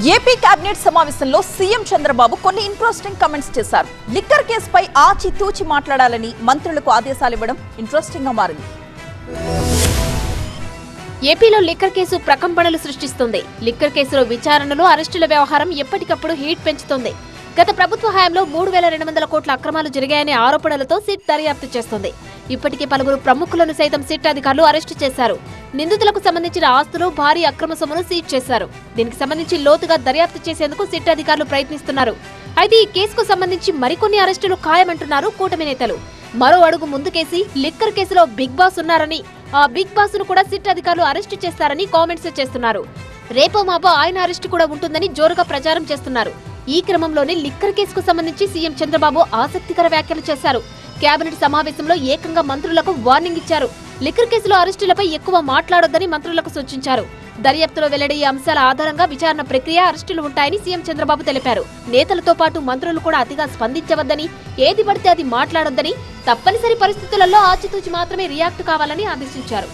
AP cabinet సమావేశంలో CM Chandrababu కొన్ని interesting comments చేశారు. లిక్కర్ కేసుపై ఆచితూచి మాట్లాడాలని మంత్రులకు ఆదేశాలు ఇవ్వడం ఇంట్రెస్టింగ్ గా మారింది. ఏపీలో లిక్కర్ కేసు ప్రకంపనలు సృష్టిస్తుంది. లిక్కర్ కేసులో విచారణలో అరెస్టుల వ్యవహారం ఎప్పటికప్పుడు హీట్ పెంచుతుంది. గత ప్రభుత్వ హయాంలో 3,200 కోట్ల అక్రమాలు జరిగాయనే ఆరోపణలతో సిట్ దర్యాప్తు చేస్తుంది. ఇప్పటికే పలువురు ప్రముఖులను సైతం సిట్ అధికారులు అరెస్టు చేశారు. నిందితులకు సంబంధించిన ఆస్తులు, భారీ అక్రమ సొమ్మును సీజ్ చేశారు. దీనికి సంబంధించి లోతుగా దర్యాప్తు చేసేందుకు సిట్ అధికారులు ప్రయత్నిస్తున్నారు. అయితే ఈ కేసుకు సంబంధించి మరికొన్ని అరెస్టులు ఖాయమంటున్నారు కూటమి నేతలు. మరో అడుగు ముందుకేసి లిక్కర్ కేసులో బిగ్ బాస్ ఉన్నారని, ఆ బిగ్ బాస్ ను కూడా సిట్ అధికారులు అరెస్టు చేస్తారని కామెంట్స్ చేస్తున్నారు. రేపో మాపో ఆయన అరెస్టు కూడా ఉంటుందని జోరుగా ప్రచారం చేస్తున్నారు. ఈ క్రమంలోనే లిక్కర్ కేసుకు సంబంధించి సీఎం చంద్రబాబు ఆసక్తికర వ్యాఖ్యలు చేశారు. కేబినెట్ సమావేశంలో ఏకంగా మంత్రులకు వార్నింగ్ ఇచ్చారు. లిక్కర్ కేసులో అరెస్టులపై ఎక్కువ మాట్లాడొద్దని మంత్రులకు సూచించారు. దర్యాప్తులో వెల్లడి అంశాల ఆధారంగా విచారణ ప్రక్రియ, అరెస్టులు ఉంటాయని సీఎం చంద్రబాబు తెలిపారు. నేతలతో పాటు మంత్రులు కూడా అతిగా స్పందించవద్దని, ఏది పడితే అది మాట్లాడొద్దని, తప్పనిసరి పరిస్థితులలో ఆచితూచి మాత్రమే రియాక్ట్ కావాలని ఆదేశించారు.